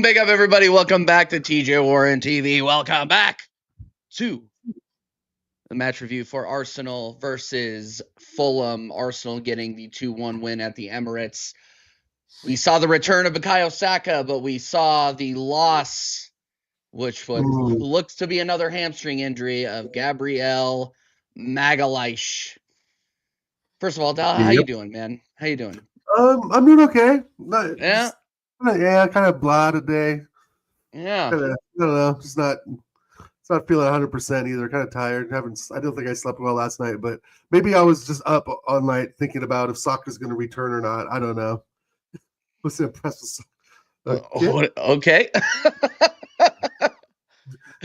big up, everybody. Welcome back to TJ Warren TV. Welcome back to the match review for Arsenal versus Fulham. Arsenal getting the 2-1 win at the Emirates. We saw the return of Bukayo Saka, but we saw the loss, which looks to be another hamstring injury of Gabriel Magalhaes. First of all, Dal, how you doing, man? How you doing? I'm doing okay. Yeah, kind of blah today. yeah. I don't know, just not feeling 100% either. Kind of tired. I don't think I slept well last night, but maybe I was just up all night thinking about if Saka's going to return or not. I don't know. Was impressed with Saka. Okay.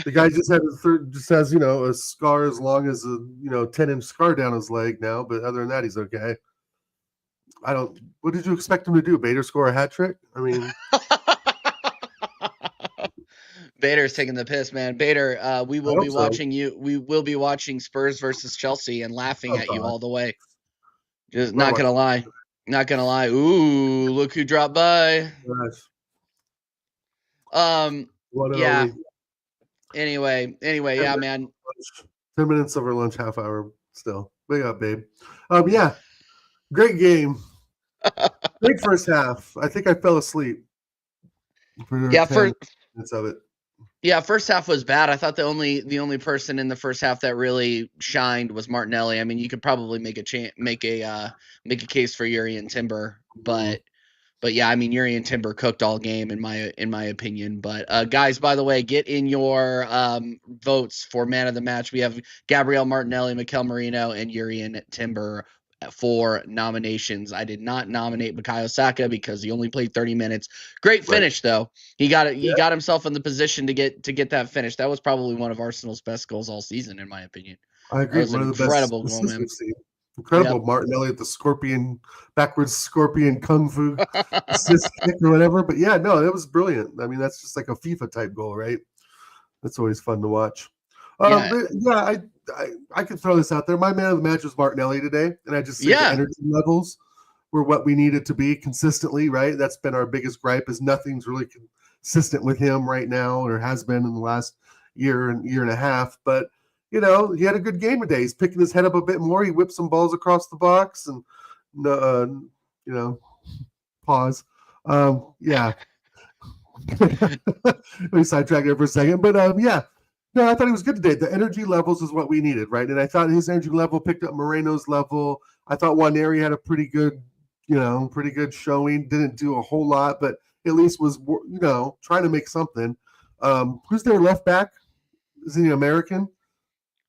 The guy just has a scar as long as a 10-inch scar down his leg now, but other than that, he's okay. What did you expect him to do? Bader score a hat trick? I mean, Bader's taking the piss, man. Bader, we will be watching you. We will be watching Spurs versus Chelsea and laughing at you all the way. Just not gonna lie. Not gonna lie. Ooh, look who dropped by. Yeah. Anyway, yeah, man. 10 minutes of our lunch, half hour still. Big up, babe. Yeah. Great game. Great first half. I think I fell asleep. First minutes of it. Yeah, first half was bad. I thought the only person in the first half that really shined was Martinelli. I mean, you could probably make a case for Urian Timber, but yeah, I mean, Urian Timber cooked all game in my opinion. But guys, by the way, get in your votes for man of the match. We have Gabriel Martinelli, Mikel Merino, and Urian Timber for nominations. I did not nominate Bukayo Saka because he only played 30 minutes. Great finish though. He got it. He got himself in the position to get that finish. That was probably one of Arsenal's best goals all season, in my opinion. I agree. One of the incredible goal, man. Incredible. Yep. Martinelli at the backwards scorpion kung fu assist kick or whatever. But yeah, no, it was brilliant. I mean, that's just like a FIFA type goal, right? That's always fun to watch. I could throw this out there. My man of the match was Martinelli today, and I just think the energy levels were what we needed to be consistently, right? That's been our biggest gripe, is nothing's really consistent with him right now, or has been in the last year and a half. But he had a good game today. He's picking his head up a bit more. He whipped some balls across the box, and pause. Yeah. Let me sidetrack there for a second, but yeah. No, I thought he was good today. The energy levels is what we needed, right? And I thought his energy level picked up Moreno's level. I thought Nwaneri had a pretty good showing. Didn't do a whole lot, but at least was, trying to make something. Who's their left back? Is he American?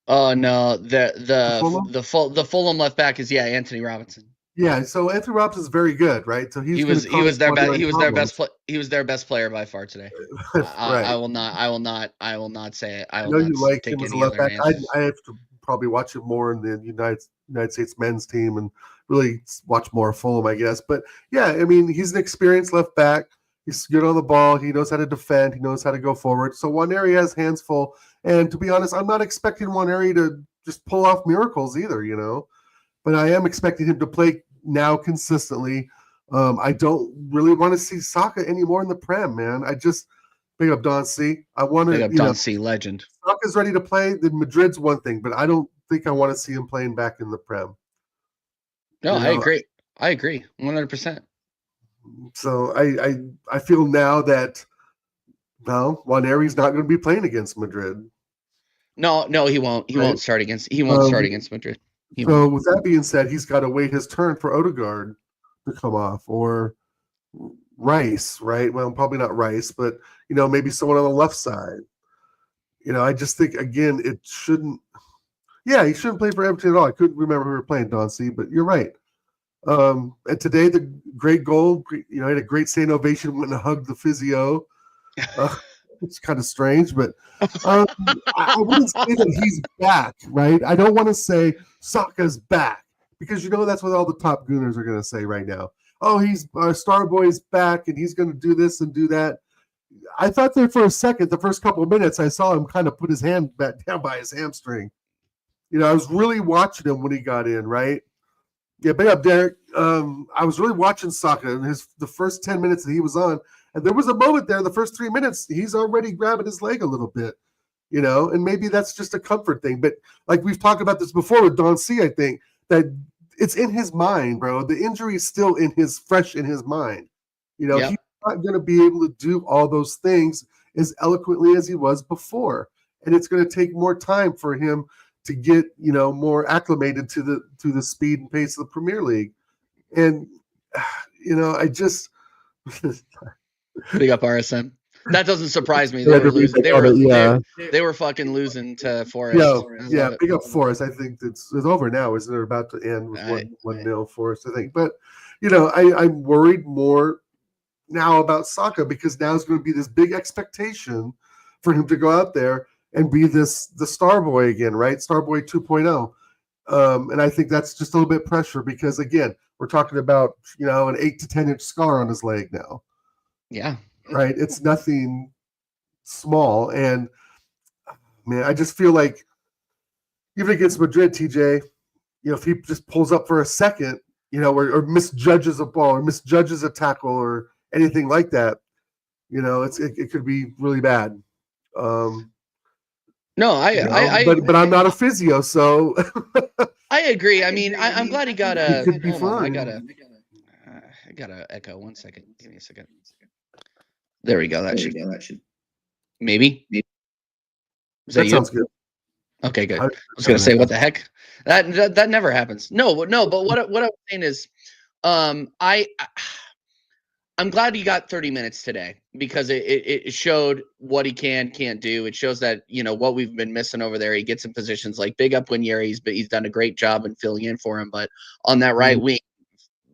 Oh no, the Fulham left back is Anthony Robinson. Yeah, so Anthony Robinson is very good, right? So he was their best player by far today. Right. I will not say it. I know you like him as a left back. I have to probably watch him more in the United States men's team and really watch more of Fulham, I guess. But yeah, I mean, he's an experienced left back. He's good on the ball. He knows how to defend. He knows how to go forward. So Nwaneri has hands full. And to be honest, I'm not expecting Nwaneri to just pull off miracles either, But I am expecting him to play now consistently. I don't really want to see Saka anymore in the Prem, man. I just big up Don C. I want to. Big up Don C, legend. Saka's ready to play. Then Madrid's one thing, but I don't think I want to see him playing back in the Prem. No, I agree. 100%. So I feel now that Nwaneri's not going to be playing against Madrid. No, he won't. He won't start against Madrid. So with that being said, he's got to wait his turn for Odegaard to come off, or Rice, right? Well, probably not Rice, but maybe someone on the left side. I just think again it shouldn't. Yeah, he shouldn't play for Everton at all. I couldn't remember who we were playing, Don C, but you're right. And today the great goal, he had a great standing ovation, went and hugged the physio. It's kind of strange, but I wouldn't say that he's back, right? I don't want to say Saka's back because that's what all the top gooners are going to say right now. Oh, he's Star Boy's back and he's going to do this and do that. I thought there for a second, the first couple of minutes, I saw him kind of put his hand back down by his hamstring. I was really watching him when he got in, right? Yeah, big up, Derek. I was really watching Saka and the first 10 minutes that he was on, And there was a moment there, the first 3 minutes, he's already grabbing his leg a little bit, and maybe that's just a comfort thing. But like we've talked about this before with Don C, I think that it's in his mind, bro. The injury is still fresh in his mind. Yep. He's not going to be able to do all those things as eloquently as he was before. And it's going to take more time for him to get, more acclimated to the speed and pace of the Premier League. And, I just big up RSM. That doesn't surprise me. They were losing. They were fucking losing to Forest. Yeah. Big up Forest. I think it's over now. Isn't it about to end with 1-0 Forest? I think. But I'm worried more now about Saka because now it's going to be this big expectation for him to go out there and be the star boy again, right? Star boy 2.0. And I think that's just a little bit pressure because again, we're talking about an 8 to 10 inch scar on his leg now. Yeah. Right. It's nothing small. And man, I just feel like even against Madrid, TJ, if he just pulls up for a second, or misjudges a ball or misjudges a tackle or anything like that, it could be really bad. No, but I'm not a physio, so I agree. I mean, I'm glad he got a. He could be fine. I gotta echo 1 second. Give me a second. There we go. That should maybe. That sounds good. Okay, good. I was gonna say, what the heck? That never happens. No. But what I was saying is, I'm glad he got 30 minutes today because it showed what he can't do. It shows that what we've been missing over there. He gets in positions like big up Winieri, but he's done a great job in filling in for him. But on that right wing,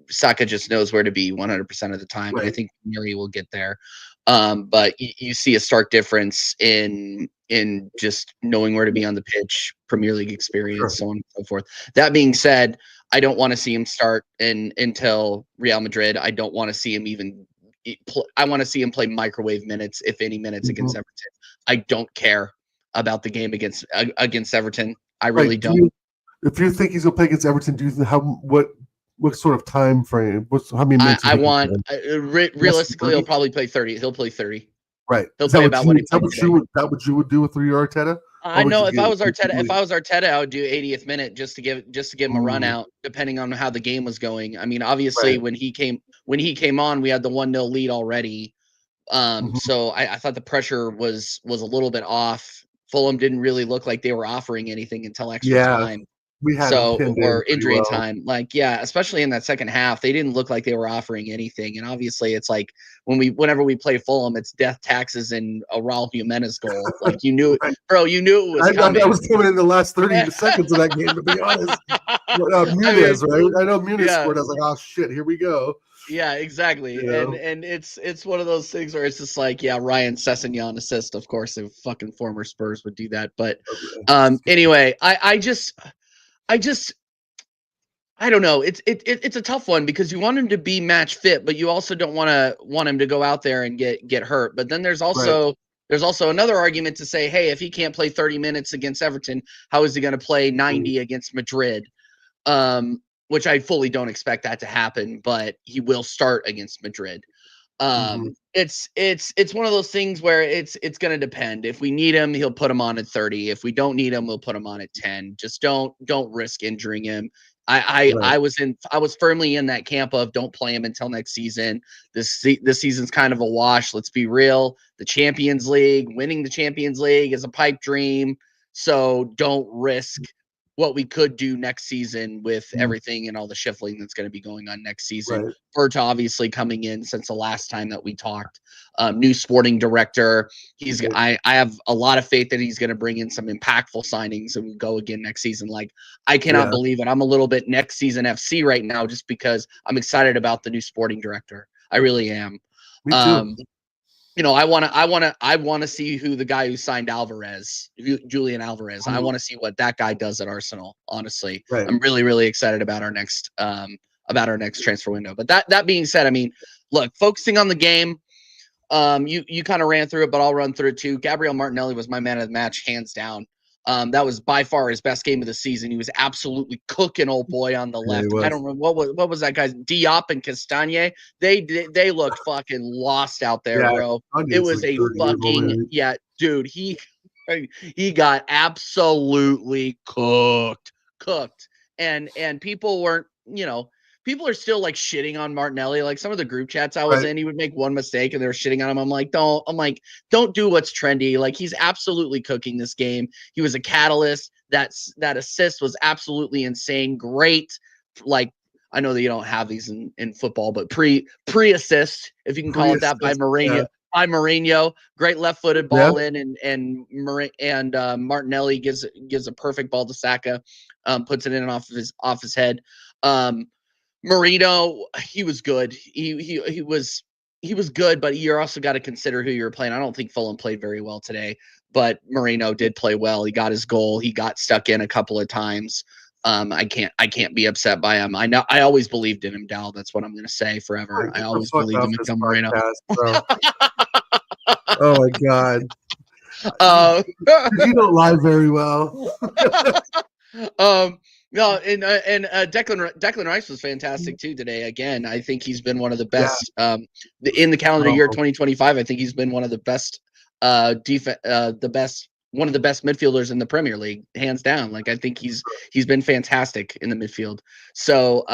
Saka just knows where to be 100% of the time, and I think Winieri will get there. But you see a stark difference in just knowing where to be on the pitch, Premier League experience, so on and so forth. That being said, I don't want to see him start until Real Madrid. I don't want to see him even I want to see him play microwave minutes, if any minutes, against Everton. I don't care about the game against Everton. I really don't. If you think he's going to play against Everton, do you think what sort of time frame? How many minutes? Realistically, he'll probably play 30. He'll play 30. Right. He'll play about what he played today. What you would do with Arteta? I know if I was Arteta, I would do 80th minute just to give him a run out, depending on how the game was going. I mean, obviously when he came on, we had the 1-0 lead already. So I thought the pressure was a little bit off. Fulham didn't really look like they were offering anything until extra time. Or injury time, especially in that second half, they didn't look like they were offering anything. And obviously, it's like whenever we play Fulham, it's death, taxes, and a Raul Jimenez goal. Like you knew it, bro. You knew it was coming. That was coming in the last 30 seconds of that game. To be honest, Muniz, right? I know Muniz scored. I was like, oh shit, here we go. Yeah, exactly. And it's one of those things where it's just like, Ryan Sessegnon assist. Of course, if fucking former Spurs would do that. But anyway, I don't know. It's a tough one because you want him to be match fit, but you also don't want him to go out there and get hurt. But then there's also another argument to say, hey, if he can't play 30 minutes against Everton, how is he going to play 90 against Madrid? Which I fully don't expect that to happen, but he will start against Madrid. It's one of those things where it's going to depend. If we need him, he'll put him on at 30. If we don't need him, we'll put him on at 10. Just don't risk injuring him. I was firmly in that camp of don't play him until next season. This season's kind of a wash. Let's be real. Winning the Champions League is a pipe dream. So don't risk what we could do next season with everything and all the shuffling that's going to be going on next season. Berta obviously coming in since the last time that we talked. New sporting director. I have a lot of faith that he's going to bring in some impactful signings and we go again next season. Like I cannot believe it. I'm a little bit next season FC right now just because I'm excited about the new sporting director. I really am. Me too. I want to see who the guy who signed Alvarez, Julian Alvarez. I want to see what that guy does at Arsenal. Honestly, I'm really, really excited about our next transfer window. But that being said, I mean, look, focusing on the game, you kind of ran through it, but I'll run through it too. Gabriel Martinelli was my man of the match, hands down. That was by far his best game of the season. He was absolutely cooking old boy on the left. I don't remember what was that guy's Diop and Castagne. They looked fucking lost out there, bro. It was a fucking dude. He got absolutely cooked. And people weren't, people are still like shitting on Martinelli. Like some of the group chats I was in, he would make one mistake and they were shitting on him. I'm like, don't do what's trendy. Like he's absolutely cooking this game. He was a catalyst. That assist was absolutely insane. Great. Like, I know that you don't have these in football, but pre-assist, if you can call it that, by Mourinho. By Mourinho, great left-footed ball in, and Martinelli gives a perfect ball to Saka, puts it in off his head. Marino, he was good. He was good, but you're also got to consider who you're playing. I don't think Fulham played very well today, but Marino did play well. He got his goal. He got stuck in a couple of times. I can't be upset by him. I know I always believed in him, Dal. That's what I'm gonna say forever. I always believed in Miguel Marino. Oh my god. You don't lie very well. No, and Declan Rice was fantastic too today. Again, I think he's been one of the best in the calendar year 2025. I think he's been one of the best one of the best midfielders in the Premier League, hands down. Like I think he's been fantastic in the midfield. So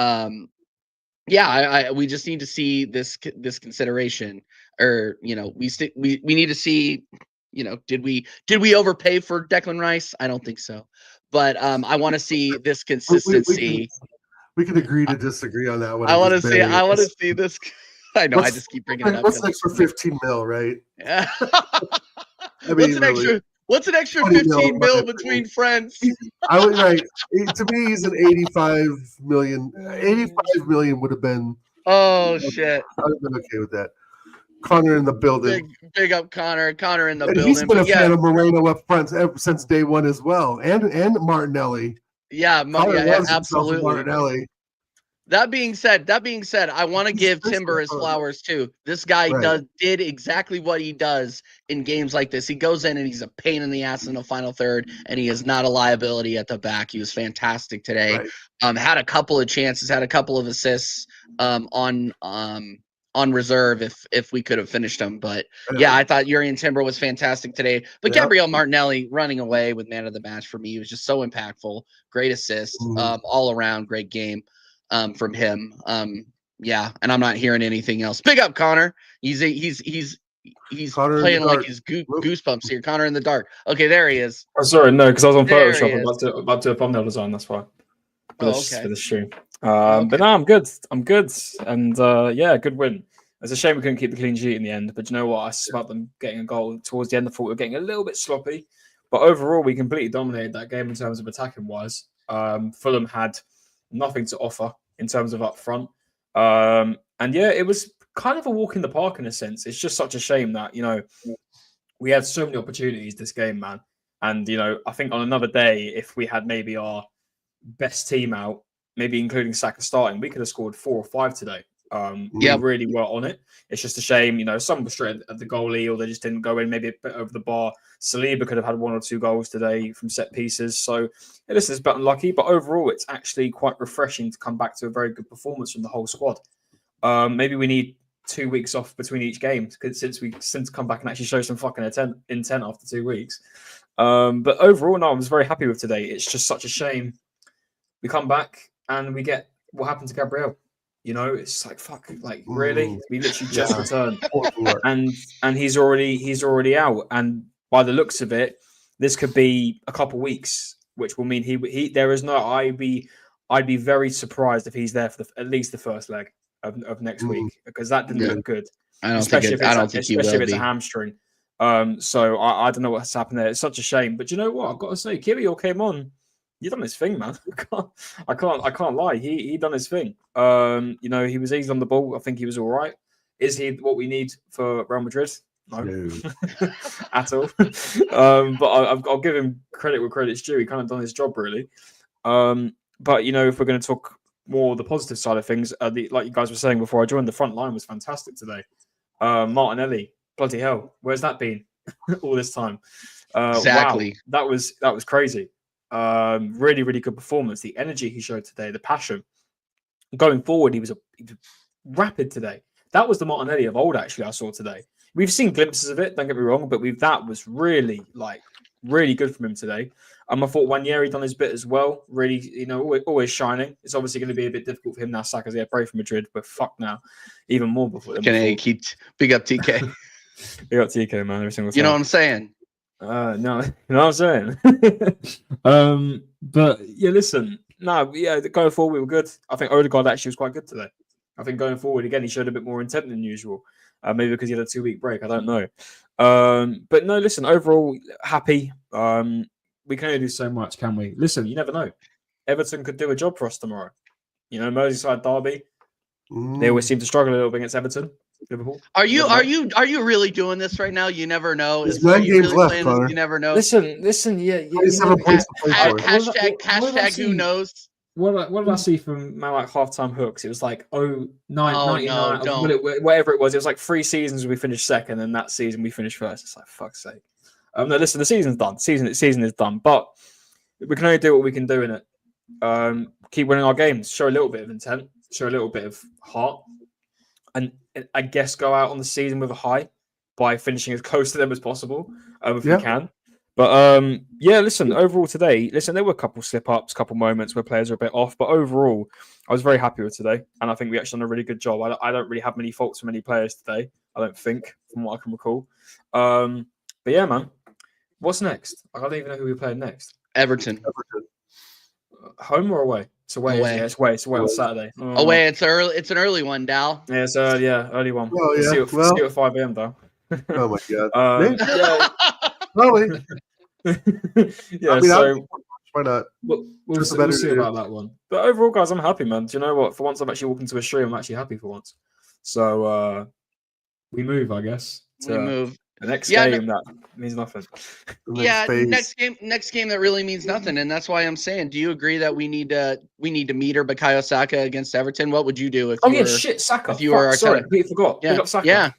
we just need to see this consideration, or we need to see, did we overpay for Declan Rice? I don't think so, but I want to see this consistency. We can agree to disagree on that one. I want to see this. I know. I just keep bringing it up. What's next for 15 mil, right? Yeah. What's an extra 15 mil between friends? I would to me, he's an 85 million. 85 million would have been. Oh shit! I would have been okay with that. Connor in the building. Big up Connor. Connor in the building. He's been a fan of Moreno up front since day one as well, and Martinelli. Yeah, absolutely. Martinelli. That being said, I want to give Timber his flowers too. This guy did exactly what he does in games like this. He goes in and he's a pain in the ass in the final third, and he is not a liability at the back. He was fantastic today. Had a couple of chances, had a couple of assists on reserve if we could have finished them. But I thought Urian Timber was fantastic today. But Gabriel Martinelli running away with man of the match for me. He was just so impactful. Great assist, all around great game. From him. And I'm not hearing anything else. Big up Connor. He's playing like his goosebumps here. Connor in the dark. Okay, there he is. Oh, sorry, no, because I was on Photoshop about to do a thumbnail design. That's why. For the stream. But no, I'm good. And good win. It's a shame we couldn't keep the clean sheet in the end. But you know what? I smelled them getting a goal towards the end. I thought we were getting a little bit sloppy. But overall, we completely dominated that game in terms of attacking wise. Fulham had nothing to offer in terms of up front. It was kind of a walk in the park in a sense. It's just such a shame that, we had so many opportunities this game, man. And, I think on another day, if we had maybe our best team out, maybe including Saka starting, we could have scored 4 or 5 today. We really were on it. It's just a shame, some were straight at the goalie or they just didn't go in maybe a bit over the bar. Saliba could have had 1 or 2 goals today from set pieces. So this is a bit unlucky, but overall it's actually quite refreshing to come back to a very good performance from the whole squad. Maybe we need 2 weeks off between each game since come back and actually show some fucking intent after 2 weeks. But overall, no, I was very happy with today. It's just such a shame. We come back and we get what happened to Gabriel. It's like fuck, like really? We literally just returned, and he's already out. And by the looks of it, this could be a couple weeks, which will mean he there is no. I'd be very surprised if he's there for at least the first leg of next week, because that didn't look good. Especially if it's a hamstring. So I don't know what's happened there. It's such a shame. But you know what? I've got to say, Gabriel came on. He done his thing, man. I can't lie. He done his thing. He was easy on the ball. I think he was all right. Is he what we need for Real Madrid? No. At all. But I'll give him credit where credit's due. He kind of done his job, really. But if we're going to talk more the positive side of things, like you guys were saying before I joined, the front line was fantastic today. Martinelli, bloody hell, where's that been all this time? Exactly. Wow, that was crazy. Really, really good performance. The energy he showed today, the passion. Going forward, he was rapid today. That was the Martinelli of old, actually, I saw today. We've seen glimpses of it, don't get me wrong, but that was really good from him today. I thought Wanyeri done his bit as well. Really, always shining. It's obviously going to be a bit difficult for him now. Saka's pray for Madrid, but fuck now, even more before. Can I keep big up TK? Big up TK, man. Every single time. You know what I'm saying? No, you know what I'm saying. But yeah, listen. No, yeah, going forward we were good. I think Odegaard actually was quite good today. I think going forward again he showed a bit more intent than usual. Maybe because he had a 2-week break. I don't know. But no, listen. Overall, happy. We can only do so much, can we? Listen, you never know. Everton could do a job for us tomorrow. Merseyside derby. They always seem to struggle a little bit against Everton. Liverpool. Are you really doing this right now? You never know. There's 9 games really left, Connor. You never know. Listen. Yeah. Hashtag who knows? What did I see from my halftime hooks? It was like 99, no, whatever it was. It was like 3 seasons we finished second, and that season we finished first. It's like fuck's sake. No, listen, the season's done. Season is done. But we can only do what we can do in it. Keep winning our games. Show a little bit of intent. Show a little bit of heart. And I guess go out on the season with a high by finishing as close to them as possible if we can. But listen, overall today, there were a couple slip-ups, couple moments where players are a bit off, but overall, I was very happy with today, and I think we actually done a really good job. I don't really have many faults from any players today, I don't think, from what I can recall. But yeah, man, what's next? I don't even know who we're playing next. Everton. Home or away? It's away. It's away on Saturday. Away. It's an early one, Dal. Yeah, it's early one. Oh, yeah. See you at 5 a.m. Dal. Oh my god. Probably. Why not? We'll see about that one. But overall, guys, I'm happy, man. Do you know what? For once, I'm actually walking to a stream. I'm actually happy for once. So we move, I guess. We move. The next game that means nothing. Next game that really means nothing, and that's why I'm saying. Do you agree that we need to meter Bukayo Saka against Everton? What would you do if? Saka. If you were sorry, completely forgot. Yeah, Pick up Saka. Yeah.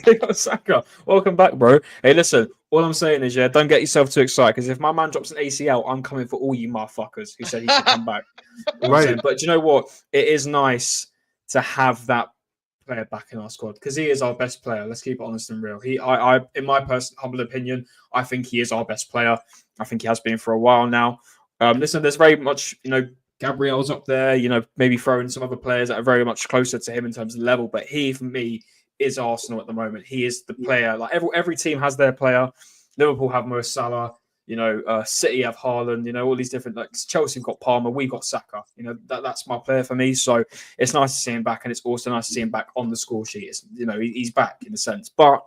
Pick up Saka. Welcome back, bro. Hey, listen. All I'm saying is, don't get yourself too excited because if my man drops an ACL, I'm coming for all you motherfuckers who said he should come back. Right. But do you know what? It is nice to have that player back in our squad because he is our best player. Let's keep it honest and real. I in my personal humble opinion, I think he is our best player. I think he has been for a while now. Listen, there's very much, Gabriel's up there, maybe throwing some other players that are very much closer to him in terms of level, but he, for me, is Arsenal at the moment. He is the player. Like every team has their player. Liverpool have Mo Salah. City have Haaland, all these different, like Chelsea have got Palmer, we got Saka. That's my player for me. So it's nice to see him back, and it's also nice to see him back on the score sheet. He's back in a sense, but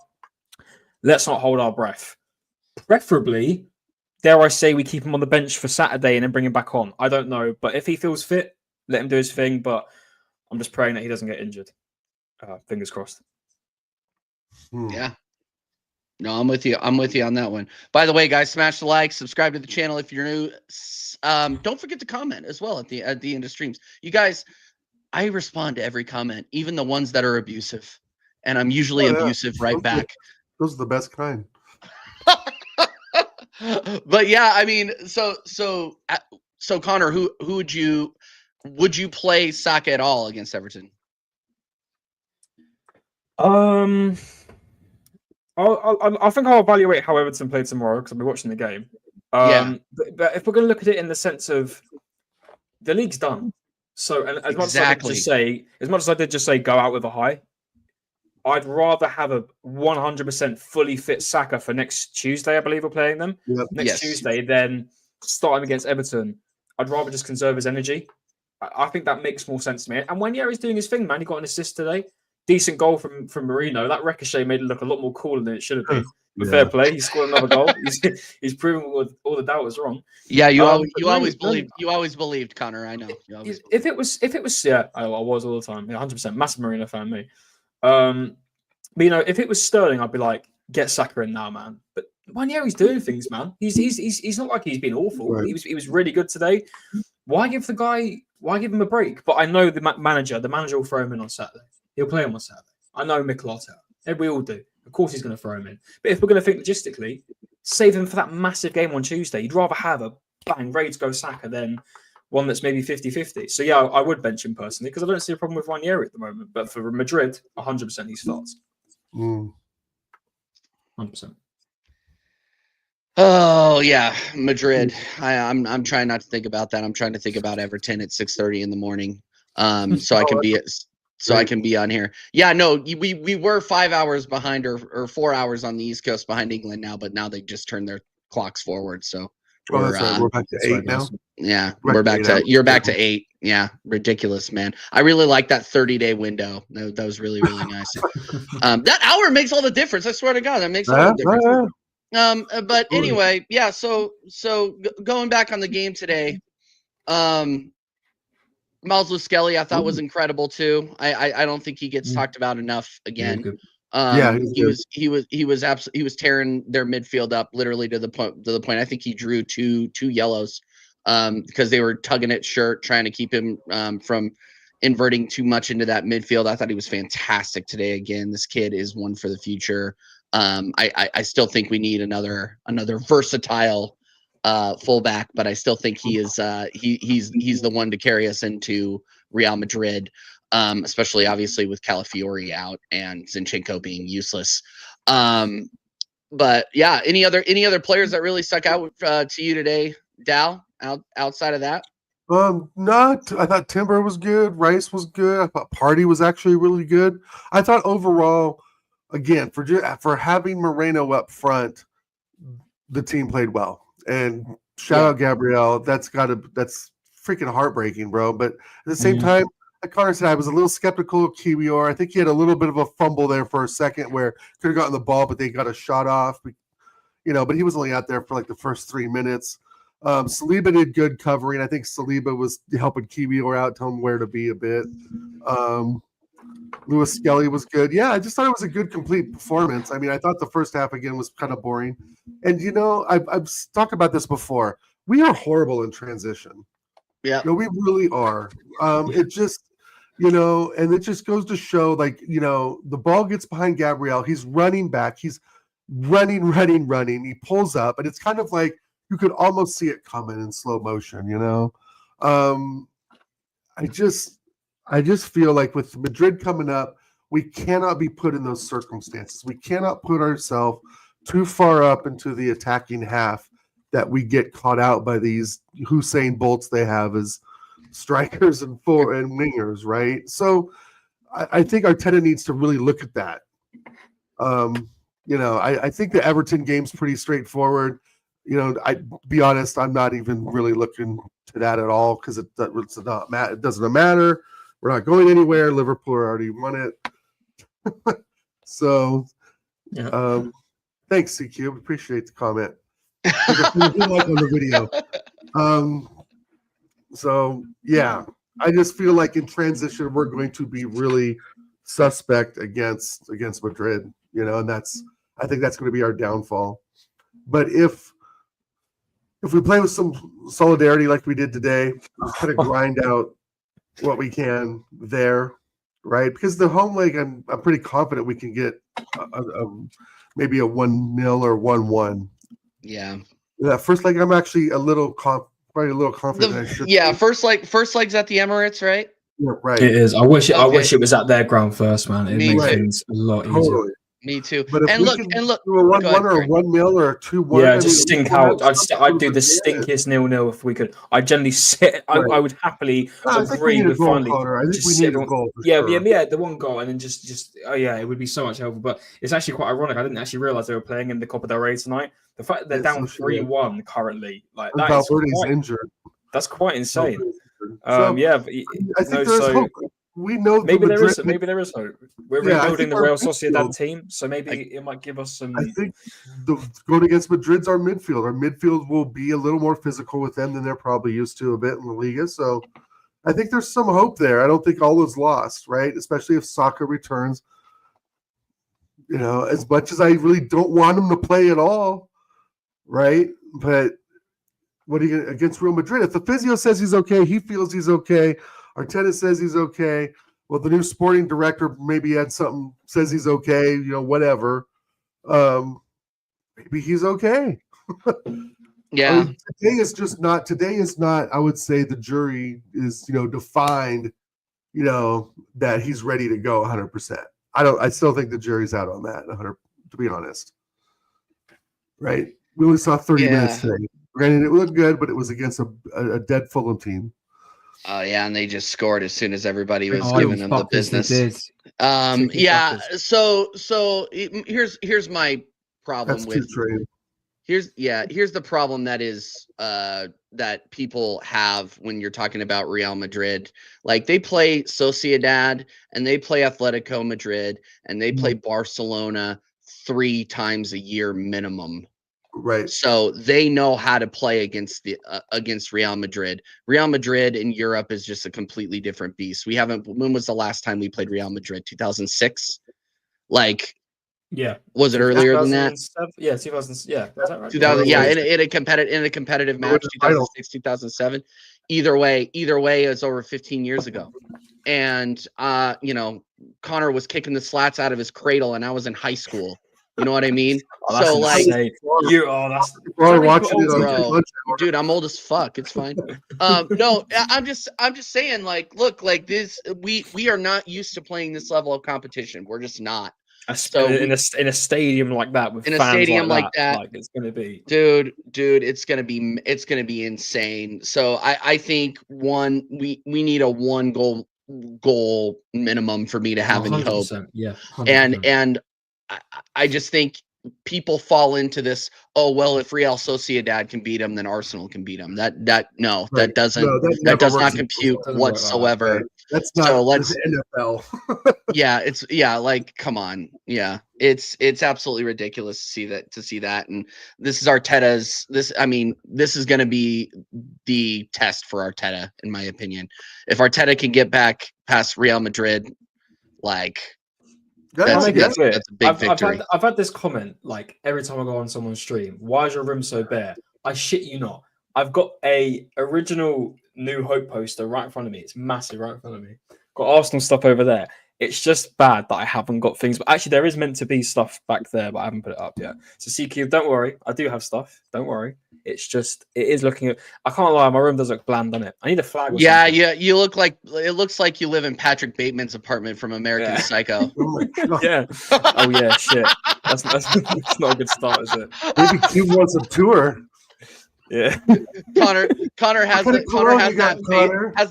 let's not hold our breath. Preferably, dare I say, we keep him on the bench for Saturday and then bring him back on. I don't know, but if he feels fit, let him do his thing. But I'm just praying that he doesn't get injured. Fingers crossed. Yeah. No, I'm with you. I'm with you on that one. By the way, guys, smash the like, subscribe to the channel if you're new. Don't forget to comment as well at the end of streams. You guys, I respond to every comment, even the ones that are abusive, and I'm usually abusive right back. Those are the best kind. But yeah, I mean, so Connor, who would you play Saka at all against Everton? I think I'll evaluate how Everton played tomorrow because I'll be watching the game. But if we're going to look at it in the sense of the league's done, so and as much as I did just say go out with a high, I'd rather have a 100% fully fit Saka for next Tuesday. I believe we're playing them Tuesday. Then starting against Everton, I'd rather just conserve his energy. I think that makes more sense to me. And when Yeri's doing his thing, man, he got an assist today. Decent goal from Marino. That ricochet made it look a lot more cooler than it should have been. But fair play, he scored another goal. He's proven all the doubters wrong. Yeah, you always believed Connor. I know. If it was, I was all the time. 100%. Massive Marino fan, me. But if it was Sterling, I'd be like, get Saka in now, man. But Ranieri's doing things, man. He's not like he's been awful. Right. He was really good today. Why give him a break? But I know the manager will throw him in on Saturday. He'll play him on Saturday. I know Mikel Arteta. We all do. Of course he's going to throw him in. But if we're going to think logistically, save him for that massive game on Tuesday. You'd rather have a bang, ready to go Saka than one that's maybe 50-50. So, yeah, I would bench him personally because I don't see a problem with Ranieri at the moment. But for Madrid, 100% he starts. 100%. Oh yeah, Madrid. I'm trying not to think about that. I'm trying to think about Everton at 6:30 in the morning. So I can be on here. Yeah, no, we were 5 hours behind or 4 hours on the East Coast behind England now, but now they just turned their clocks forward. So that's right. We're back to 8 now. Yeah, we're back to you're back to 8. Yeah, ridiculous, man. I really like that 30-day window. That was really nice. That hour makes all the difference. I swear to God, that makes all the difference. But anyway, yeah. So going back on the game today, Miles Skelly I thought was incredible too. I don't think he gets talked about enough again. He was tearing their midfield up literally to the point. I think he drew two yellows because they were tugging at shirt trying to keep him from inverting too much into that midfield. I thought he was fantastic today. Again, this kid is one for the future. I still think we need another versatile fullback, but I still think he is he's the one to carry us into Real Madrid, especially obviously with Calafiori out and Zinchenko being useless. But yeah, any other players that really stuck out to you today, Dal? Outside of that, I thought Timber was good. Rice was good. I thought Partey was actually really good. I thought overall, again, for having Moreno up front, the team played well. And shout out Gabriel. That's freaking heartbreaking, bro. But at the same time, like Connor said, I was a little skeptical of Kiwior. I think he had a little bit of a fumble there for a second where could have gotten the ball, but they got a shot off. But he was only out there for like the first 3 minutes. Saliba did good covering. I think Saliba was helping Kiwior out, telling him where to be a bit. Lewis Skelly was good. Yeah, I just thought it was a good, complete performance. I mean, I thought the first half, again, was kind of boring. And, I've talked about this before. We are horrible in transition. Yeah. We really are. It just, and it just goes to show, the ball gets behind Gabriel. He's running back. He's running. He pulls up, and it's kind of like you could almost see it coming in slow motion, I just feel like with Madrid coming up, we cannot be put in those circumstances. We cannot put ourselves too far up into the attacking half that we get caught out by these Usain Bolts they have as strikers and wingers, right? So I think Arteta needs to really look at that. I think the Everton game's pretty straightforward. I be honest, I'm not even really looking to that at all because it doesn't matter. We're not going anywhere. Liverpool already won it. So, thanks, CQ. Appreciate the comment. Like on the video. So yeah, I just feel like in transition we're going to be really suspect against Madrid. And I think that's going to be our downfall. But if we play with some solidarity like we did today, kind of grind out what we can there, right? Because the home leg, I'm pretty confident we can get maybe a 1-0 or 1-1. Yeah. That first leg, I'm actually a little confident. First leg's at the Emirates, right? Yeah, right. It is. I wish it was at their ground first, man. It makes things a lot easier. Totally. Me too. But if look, do a 1-1 or a 1-0 or a 2-1. Yeah, just stink out. I'd do the stinkiest 0-0 if we could. I'd generally sit. I would happily agree with finally. I think we need a goal. Yeah, the one goal, and then just it would be so much helpful. But it's actually quite ironic. I didn't actually realize they were playing in the Copa del Rey tonight. The fact that they're down 3-1 currently, like that Valverde's injured. That's quite insane. I think there's hope. We know maybe there is hope. We're rebuilding the Real Sociedad team, so maybe it might give us some. I think going against Madrid's our midfield. Our midfield will be a little more physical with them than they're probably used to a bit in the Liga. So I think there's some hope there. I don't think all is lost, right? Especially if Saka returns. As much as I really don't want him to play at all, right? But what are you going against Real Madrid? If the physio says he's okay, he feels he's okay. Arteta says he's okay. Well, the new sporting director maybe had something, says he's okay, whatever. maybe he's okay. Yeah. I mean, today is not, I would say the jury is, defined, that he's ready to go 100%. I still think the jury's out on that 100, to be honest. Right? We only saw 30 minutes today. Granted, it looked good, but it was against a dead Fulham team. Oh yeah, and they just scored as soon as everybody was giving them the business. Yeah. So here's my problem with here's the problem that is that people have when you're talking about Real Madrid. Like they play Sociedad and they play Atletico Madrid and they play Barcelona 3 times a year minimum. Right. So they know how to play against Real Madrid. Real Madrid in Europe is just a completely different beast. When was the last time we played Real Madrid? 2006? Like, yeah. Was it earlier than that? Yeah, 2000. Yeah, was that right? 2000. Yeah, in a competitive match, 2006, 2007. Either way, it's over 15 years ago. And Connor was kicking the slats out of his cradle, and I was in high school. You know what I mean? So like, that's watching it, bro. Dude, I'm old as fuck. It's fine. No, I'm just saying, like, look, like this, we are not used to playing this level of competition. We're just not. So in a stadium like that with fans like that, like it's gonna be, dude, it's gonna be insane. So I think we need a 1 goal minimum for me to have any hope. Yeah, 100%. And I just think people fall into this. Oh well, if Real Sociedad can beat them, then Arsenal can beat them. That does not compute whatsoever. Right. That's not the NFL. Yeah, like come on, yeah, it's absolutely ridiculous to see that, and this is Arteta's. This is going to be the test for Arteta, in my opinion. If Arteta can get back past Real Madrid, like. That's a big victory. I've had this comment like every time I go on someone's stream. Why is your room so bare? I shit you not. I've got a original New Hope poster right in front of me. It's massive right in front of me. Got Arsenal stuff over there. It's just bad that I haven't got things. But actually, there is meant to be stuff back there, but I haven't put it up yet. So CQ, don't worry. I do have stuff. Don't worry. It's just it is looking. I can't lie. My room does look bland, doesn't it? I need a flag. Yeah. You look like it looks like you live in Patrick Bateman's apartment from American Psycho. Yeah. Oh yeah. Shit. That's not a good start, is it? Maybe Q wants a tour. Yeah. Connor has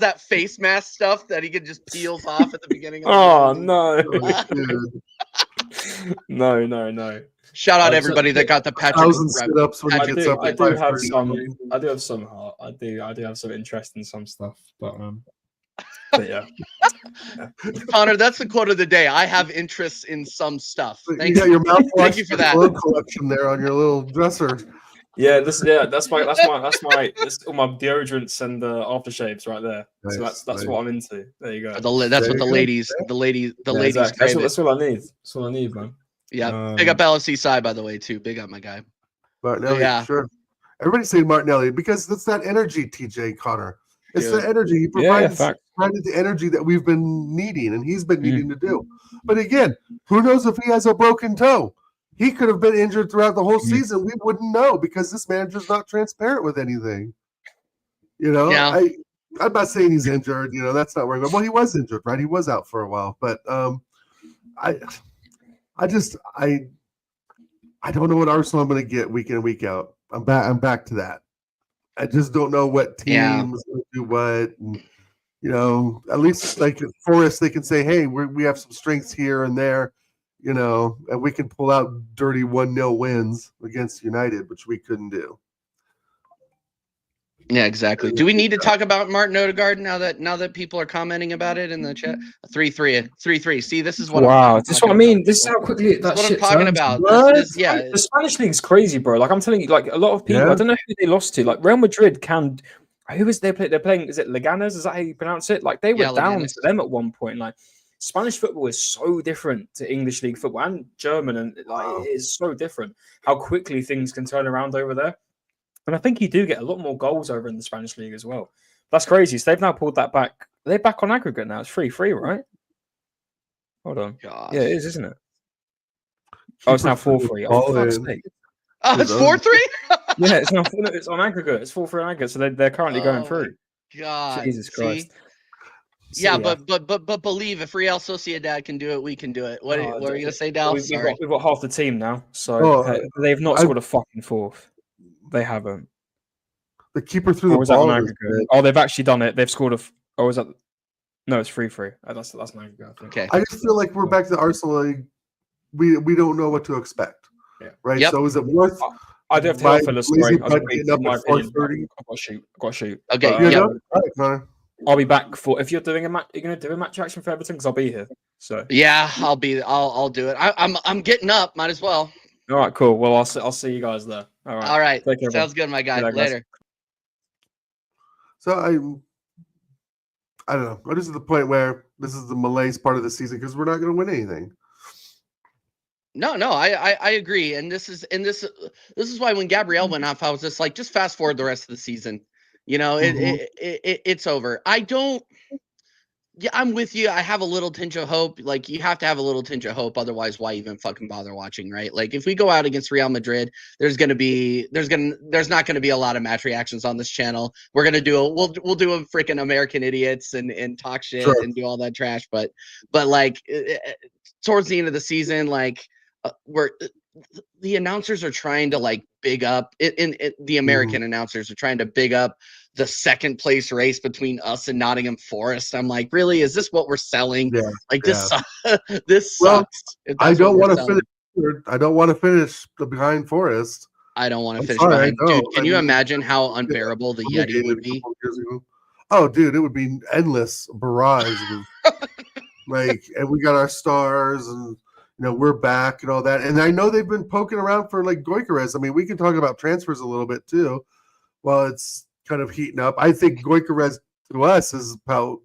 that face mask stuff that he can just peels off at the beginning. Of no. No. Shout out everybody that got the Patrick. I do have some heart. I do have some interest in some stuff, but yeah. Connor, that's the quote of the day. I have interests in some stuff. Thank you. Your mouthwash. Thank you for that collection there on your little dresser. Yeah, that's all my deodorants and aftershaves right there. Nice, so that's what I'm into. There you go. That's what the ladies exactly. That's all I need. That's all I need, man. Yeah, big up LFC side, by the way, too. Big up, my guy. Martinelli, sure. Everybody's saying Martinelli because it's that energy, TJ Connor. It's the energy. He provided the energy that we've been needing, and he's been needing to do. But again, who knows if he has a broken toe? He could have been injured throughout the whole season. We wouldn't know because this manager's not transparent with anything. I'm not saying he's injured. That's not where I'm going. Well, he was injured, right? He was out for a while. But I don't know what Arsenal I'm going to get week in and week out. I'm back to that. I just don't know what team is going to do what. And, at least like Forest, they can say, hey, we have some strengths here and there. And we can pull out dirty 1-0 wins against United, which we couldn't do. Yeah, exactly. Do we need to talk about Martin Odegaard now that people are commenting about it in the chat? 3-3. See, this is what. Wow, this is what I mean. This is how quickly that's what I'm talking about. The Spanish league's crazy, bro. Like I'm telling you, like a lot of people. I don't know who they lost to. Like Real Madrid can. Who is they play? They're playing. Is it Leganes? Is that how you pronounce it? Like they were down to them at one point. Like. Spanish football is so different to English league football and German, and it is so different how quickly things can turn around over there. And I think you do get a lot more goals over in the Spanish league as well. That's crazy. So they've now pulled that back. They're back on aggregate now. It's 3-3, right? Hold on. Gosh. Yeah, it is, isn't it? Oh, it's now 4-3. Oh, for fuck's sake. Oh, it's 4-3? Yeah, it's on aggregate. It's 4-3 on aggregate, so they're currently going through. God, Jesus Christ. Yeah, but believe if Real Sociedad can do it, we can do it. What are you gonna say, Dal? We've got half the team now, so they've not scored a fucking fourth. They haven't. The keeper threw the ball. Oh, they've actually done it. They've scored is that? No, it's 3-3. That's an aggregate. I think. Okay. I just feel like we're back to Arsenal. Like, we don't know what to expect. Yeah. Right. Yep. So is it worth? I do have to go for the story. I've got to shoot. Okay. I'll be back for if you're doing a match. You're going to do a match action for Everton because I'll be here. So yeah, I'll do it. I'm getting up. Might as well. All right, cool. Well, I'll see you guys there. All right. Take care, sounds good, my guy. Later. So I don't know. This is the point where this is the malaise part of the season because we're not going to win anything. No, I agree, and this is why when Gabriel went off, I was just like, just fast forward the rest of the season. You know, it's over. I'm with you. I have a little tinge of hope. Like, you have to have a little tinge of hope, otherwise, why even fucking bother watching, right? Like, if we go out against Real Madrid, there's not gonna be a lot of match reactions on this channel. We're gonna we'll do a freaking American idiots and talk shit and do all that trash. But like towards the end of the season, like the announcers are trying to like big up the American announcers are trying to big up the second place race between us and Nottingham Forest. I'm like, really? Is this what we're selling? Yeah, like this sucks. I don't want to finish. I don't want to finish the behind Forest. I don't want to finish behind. Dude, can you imagine how unbearable the Yeti would be? Oh, dude, it would be endless barrage. Like, and we got our stars and we're back and all that. And I know they've been poking around for like Gyökeres. I mean, we can talk about transfers a little bit too. Well, it's kind of heating up. I think Gyökeres to us is about,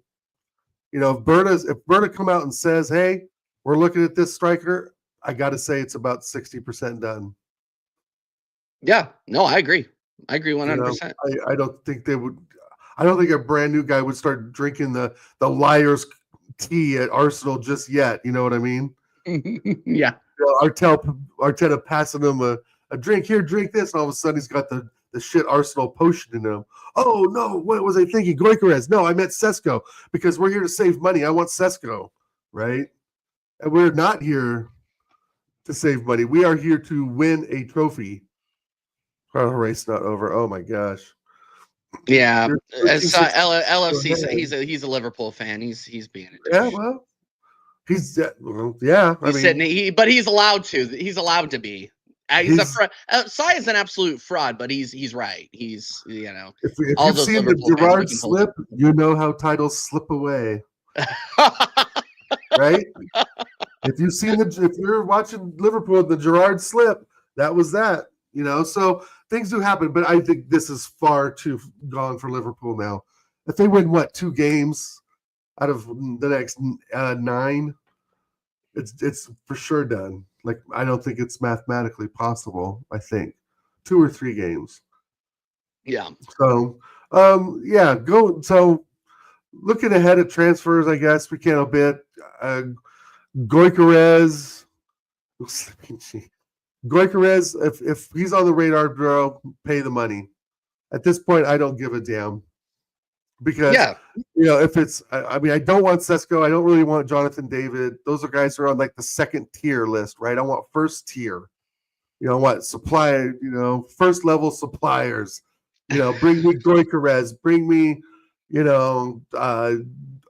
if Berta come out and says, hey, we're looking at this striker, I got to say it's about 60% done. Yeah, no, I agree. I agree 100%. I don't think they would. I don't think a brand new guy would start drinking the Liar's tea at Arsenal just yet. You know what I mean? Yeah. Arteta passing him a drink. Here, drink this. And all of a sudden he's got the shit Arsenal potion in him. Oh, no. What was I thinking? Gyökeres. No, I meant Sesko because we're here to save money. I want Sesko, right? And we're not here to save money. We are here to win a trophy. Our race not over. Oh, my gosh. Yeah. LFC, he's a Liverpool fan. He's being a yeah, well. Yeah. But he's allowed to. He's allowed to be. He's a fraud. Sai is an absolute fraud, but he's right. He's If you've seen the Gerrard slip, you know how titles slip away, right? If you're watching Liverpool, the Gerrard slip, that was that. So things do happen, but I think this is far too gone for Liverpool now. If they win 2 games out of the next 9, it's for sure done. Like, I don't think it's mathematically possible. I think 2 or 3 games. Yeah. So, go. So, looking ahead at transfers, I guess we can a bit. Gyökeres, if he's on the radar, bro, pay the money. At this point, I don't give a damn. Because, if it's, I don't want Sesko. I don't really want Jonathan David. Those are guys who are on like the second tier list, right? I want first tier. I want supply, first level suppliers. Bring me Gyökeres. Bring me,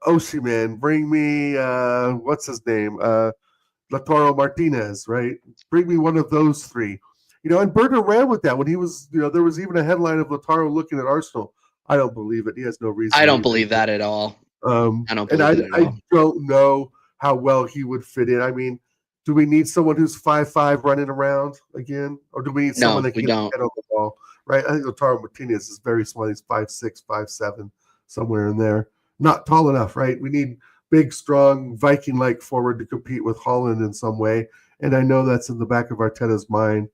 Osimhen. Bring me, what's his name? Lautaro Martinez, right? Bring me one of those 3. And Berger ran with that when he was, there was even a headline of Lautaro looking at Arsenal. I don't believe it. He has no reason. I don't believe that at all. I don't know how well he would fit in. I mean, do we need someone who's 5'5" running around again, or do we need someone that can get on the ball? Right? I think Lautaro Martinez is very small. He's 5'6", 5'7", somewhere in there. Not tall enough, right? We need big, strong, Viking-like forward to compete with Haaland in some way. And I know that's in the back of Arteta's mind.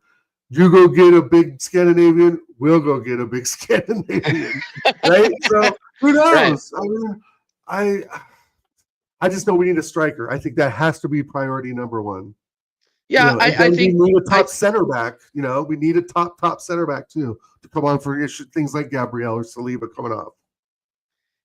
You go get a big Scandinavian, we'll go get a big Scandinavian, right? So who knows? Right. I mean, I just know we need a striker. I think that has to be priority number 1. Yeah, I think we need a top center back. We need a top center back too to come on for things like Gabriel or Saliba coming off.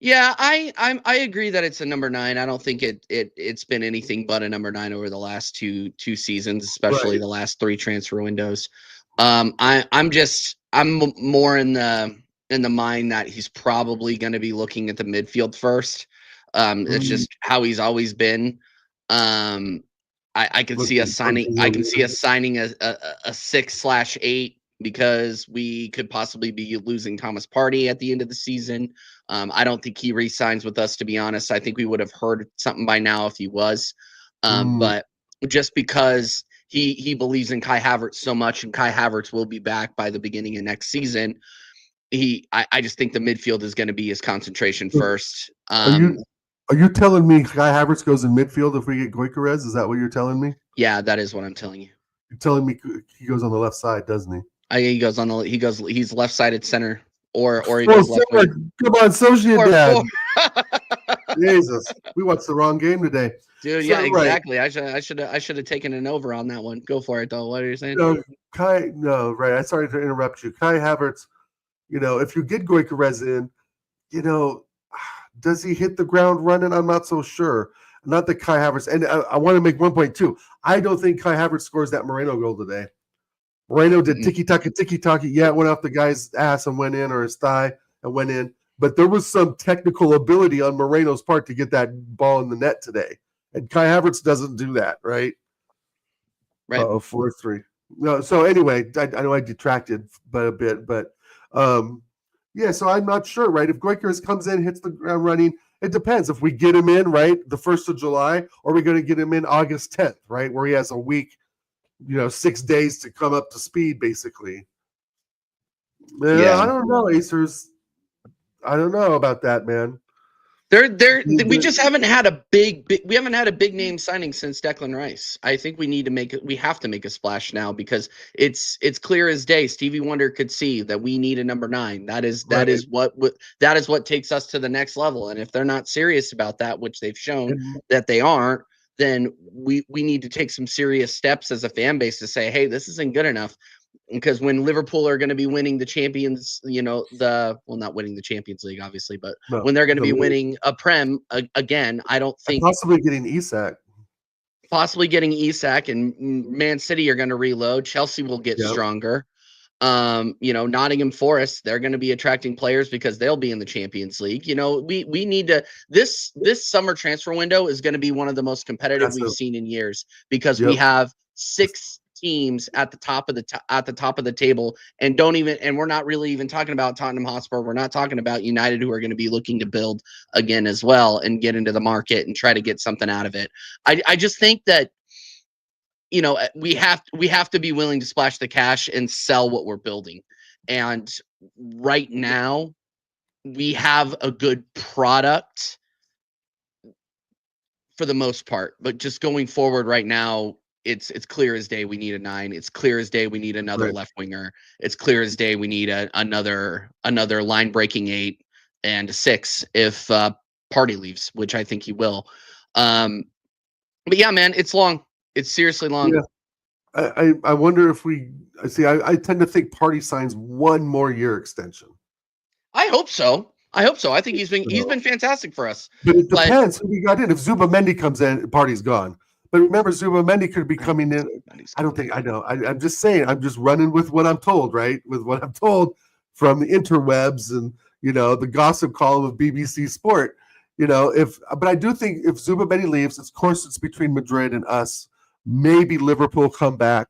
Yeah, I agree that it's a number 9. I don't think it's been anything but a number 9 over the last two seasons, especially the last 3 transfer windows. I'm more in the mind that he's probably going to be looking at the midfield first. It's just how he's always been. I can see us signing. I can see us signing a 6/8 because we could possibly be losing Thomas Partey at the end of the season. I don't think he re-signs with us, to be honest. I think we would have heard something by now if he was. But just because he believes in Kai Havertz so much, and Kai Havertz will be back by the beginning of next season, I just think the midfield is going to be his concentration first. Are you telling me Kai Havertz goes in midfield if we get Gyökeres? Is that what you're telling me? Yeah, that is what I'm telling you. You're telling me he goes on the left side, doesn't he? He's left-sided center or he goes left wing. Come on, Sociedad. Jesus, we watched the wrong game today. Dude, yeah, exactly. Right. I should have taken an over on that one. Go for it, though. What are you saying? Right. I started to interrupt you. Kai Havertz, if you get Gyökeres in, does he hit the ground running? I'm not so sure. Not that Kai Havertz, and I want to make one point too. I don't think Kai Havertz scores that Moreno goal today. Moreno did tiki-taka. Yeah, it went off the guy's ass and went in, or his thigh and went in. But there was some technical ability on Moreno's part to get that ball in the net today. And Kai Havertz doesn't do that, right? Right. 4-3. No, so anyway, I know I detracted a bit, but yeah, so I'm not sure, right? If Gyökeres comes in, hits the ground running, it depends. If we get him in, right, the 1st of July, or are we going to get him in August 10th, right, where he has a week, 6 days to come up to speed, basically. I don't know, Acers. I don't know about that, man. We just haven't had a big name signing since Declan Rice. I think we have to make a splash now because it's clear as day. Stevie Wonder could see that we need a number 9. That is what takes us to the next level. And if they're not serious about that, which they've shown that they aren't, then we need to take some serious steps as a fan base to say, hey, this isn't good enough. Because when Liverpool are going to be winning the Champions, not winning the Champions League, obviously, but when they're going to be winning a Prem again, I don't think possibly getting Isak, and Man City are going to reload. Chelsea will get stronger. Nottingham Forest, they're going to be attracting players because they'll be in the Champions League. We need to. This summer transfer window is going to be one of the most competitive we've seen in years because we have 6 teams at the top of the table, and we're not really even talking about Tottenham Hotspur. We're not talking about United, who are going to be looking to build again as well and get into the market and try to get something out of it. I just think that we have to be willing to splash the cash and sell what we're building. And right now we have a good product for the most part, but just going forward right now, it's clear as day we need a 9. It's clear as day we need another left winger. It's clear as day we need another line breaking 8 and a 6 if Partey leaves, which I think he will. But yeah, man, it's long. It's seriously long. Yeah. I wonder if I tend to think Partey signs 1 more year extension. I hope so. I think he's been fantastic for us. But it depends who we got in. If Zubamendi comes in, Partey's gone. But remember, Zubamendi could be coming in. I don't think I know. I'm just saying. I'm just running with what I'm told, right? With what I'm told from the interwebs and the gossip column of BBC Sport. But I do think if Zubamendi leaves, of course it's between Madrid and us. Maybe Liverpool come back,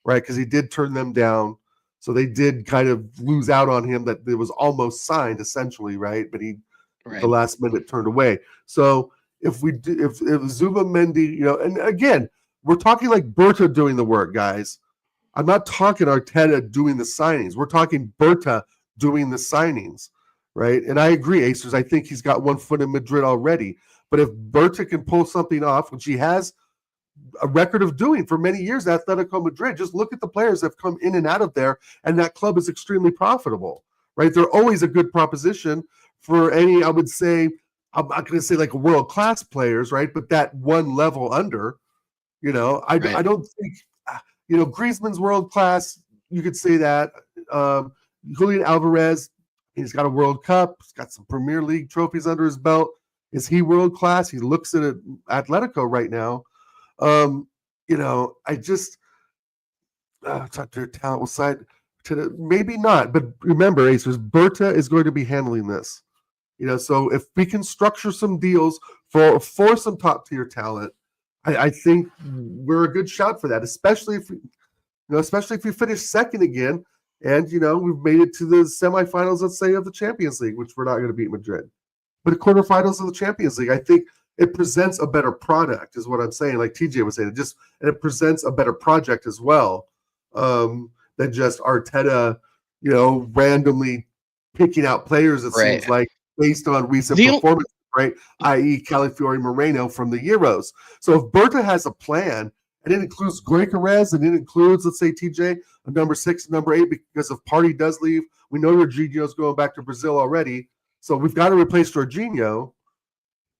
right? Because he did turn them down, so they did kind of lose out on him. That it was almost signed, essentially, right? But he, the last minute, turned away. So. If Zubamendi, and again, we're talking like Berta doing the work, guys. I'm not talking Arteta doing the signings. We're talking Berta doing the signings, right? And I agree, Acers. I think he's got 1 foot in Madrid already. But if Berta can pull something off, which he has a record of doing for many years at Atletico Madrid, just look at the players that have come in and out of there, and that club is extremely profitable, right? They're always a good proposition for any, I would say, I'm not going to say like world-class players, right? But that 1 level under, You know, I don't think, Griezmann's world class. You could say that. Julian Alvarez, he's got a World Cup. He's got some Premier League trophies under his belt. Is he world class? He looks at Atletico right now. I just talk to your talent side. Maybe not, but remember, Acers, Berta is going to be handling this. So if we can structure some deals for some top tier talent, I think we're a good shot for that. Especially if we finish second again, and we've made it to the semifinals, let's say, of the Champions League, which we're not going to beat Madrid, but the quarterfinals of the Champions League. I think it presents a better product, is what I'm saying. Like TJ was saying, it presents a better project as well. Than just Arteta, randomly picking out players, it seems like, based on recent performance, right? I.e. Calafiori Moreno from the Euros. So if Berta has a plan, and it includes Gyökeres, and it includes, let's say, TJ, a number 6, number 8, because if Partey does leave, we know Jorginho's going back to Brazil already. So we've got to replace Jorginho,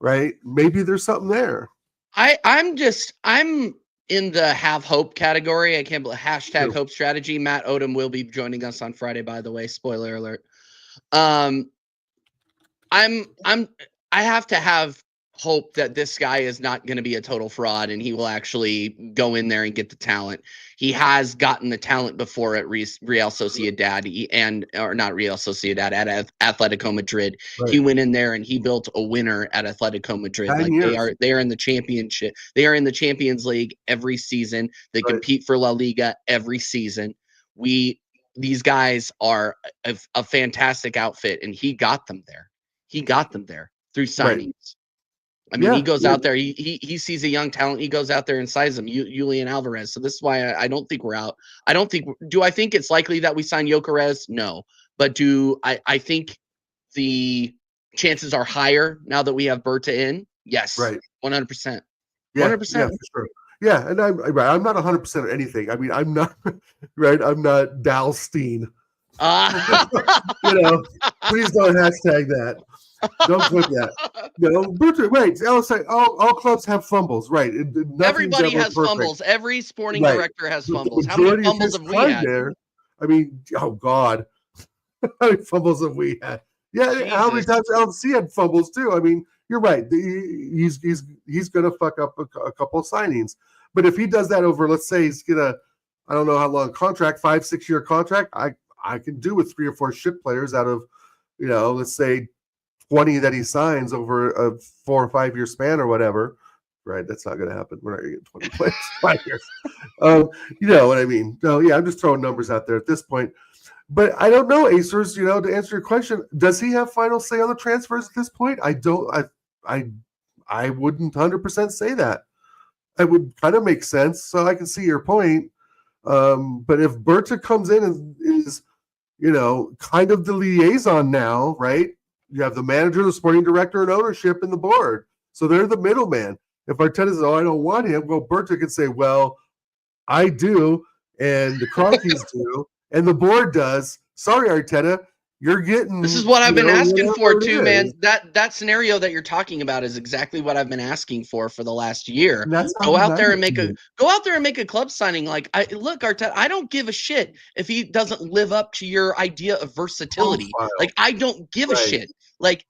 right? Maybe there's something there. I'm in the have hope category. I can't believe #hope strategy. Matt Odom will be joining us on Friday, by the way. Spoiler alert. I have to have hope that this guy is not going to be a total fraud and he will actually go in there and get the talent. He has gotten the talent before at Real Sociedad or not Real Sociedad, at Atletico Madrid. Right. He went in there and he built a winner at Atletico Madrid. They are in the championship. They are in the Champions League every season. They compete for La Liga every season. These guys are a fantastic outfit, and he got them there. He got them there through signings. Right. I mean, he goes out there. He sees a young talent. He goes out there and signs him, Julian Alvarez. So this is why I don't think we're out. Do I think it's likely that we sign Gyökeres? No. But I think the chances are higher now that we have Berta in? Yes. Right. 100%. 100%. Yeah, for sure. Yeah, and I'm not 100% of anything. I mean, I'm not right. I'm not Dal Steen. Please don't hashtag that. Don't put that. Berta, right. All clubs have fumbles, right? Everybody has fumbles. Every sporting director has fumbles. How many fumbles have we had? There, I mean, oh God, how many fumbles have we had? Yeah, Jesus. How many times LC had fumbles too? I mean, you're right. He's going to fuck up a couple of signings, but if he does that over, let's say he's gonna, I don't know how long contract, 5-6 year contract, I can do with 3 or 4 shit players out of, let's say 20 that he signs over a 4 or 5 year span or whatever, right? That's not going to happen. We're not going to get 20 players 5 years. You know what I mean? So yeah, I'm just throwing numbers out there at this point. But I don't know, Acers. To answer your question, does he have final say on the transfers at this point? I don't. I wouldn't 100% say that. It would kind of make sense. So I can see your point. But if Berta comes in and is, kind of the liaison now, right? You have the manager, the sporting director, and ownership in the board. So they're the middleman. If Arteta says, I don't want him, well, Berta can say, well, I do, and the Cronkies do, and the board does. Sorry, Arteta, you're getting... This is what I've been asking for, too, man. That scenario that you're talking about is exactly what I've been asking for the last year. Go out there and make a club signing. Look, Arteta, I don't give a shit if he doesn't live up to your idea of versatility. I don't give a shit.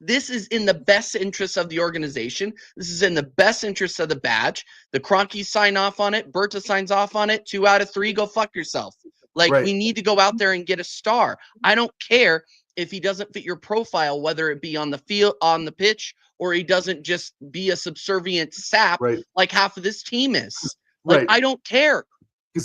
This is in the best interest of the organization. This is in the best interest of the badge. The Cronkies sign off on it. Berta signs off on it. 2 out of 3, go fuck yourself. We need to go out there and get a star. I don't care if he doesn't fit your profile, whether it be on the field, on the pitch, or he doesn't just be a subservient sap like half of this team is. I don't care.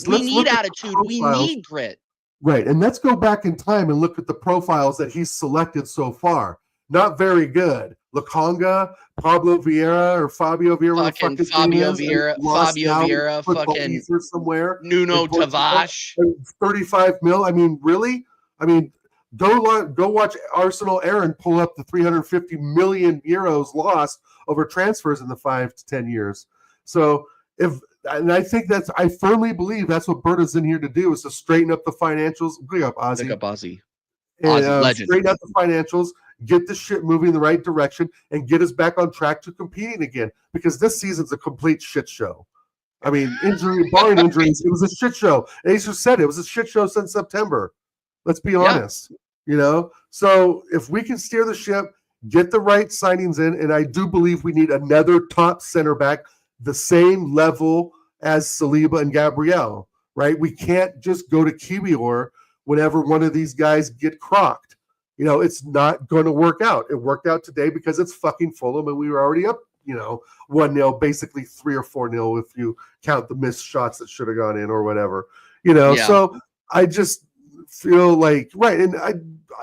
We need attitude. We need grit. Right. And let's go back in time and look at the profiles that he's selected so far. Not very good. Lokonga, Pablo Vieira, or Fabio Vieira. Fabio Vieira, fucking somewhere. Nuno Tavares. 35 mil. I mean, really? I mean, go watch Arsenal Aaron pull up the 350 million euros lost over transfers in the 5 to 10 years. So I firmly believe that's what Berta's in here to do, is to straighten up the financials. Bring up Ozzy. Ozzy. Legend. Straighten up the financials, get the shit moving in the right direction, and get us back on track to competing again. Because this season's a complete shit show. I mean, barring injuries, it was a shit show. Acer said it was a shit show since September. Let's be honest. So if we can steer the ship, get the right signings in, and I do believe we need another top center back, the same level as Saliba and Gabriel, right? We can't just go to Kiwior whenever one of these guys get crocked. It's not going to work out. It worked out today because it's fucking Fulham, and we were already up, 1-0, basically 3 or 4-0 if you count the missed shots that should have gone in or whatever. So I just feel like, right, and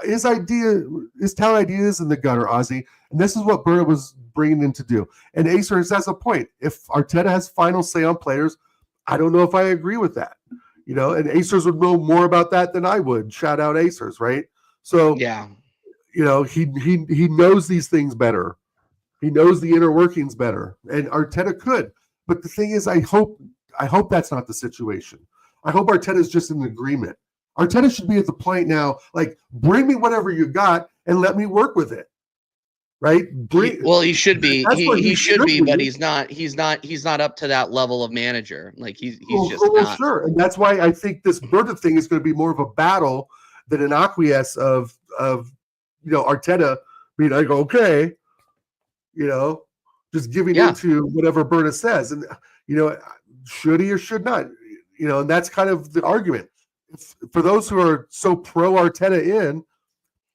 his talent idea is in the gutter, Ozzy, and this is what Berta was bringing in to do. And Acer has a point. If Arteta has final say on players, I don't know if I agree with that. And Acers would know more about that than I would. Shout out Acers, right? So yeah, he knows these things better. He knows the inner workings better, and Arteta could. But the thing is, I hope that's not the situation. I hope Arteta is just in agreement. Arteta should be at the point now, like, bring me whatever you got and let me work with it. Right? He should be. He should be, but he's not. He's not up to that level of manager. Like he's just not. Sure, and that's why I think this Berta thing is going to be more of a battle than an acquiesce of Arteta being like, okay, just giving into whatever Berta says, and should he or should not, and that's kind of the argument. For those who are so pro Arteta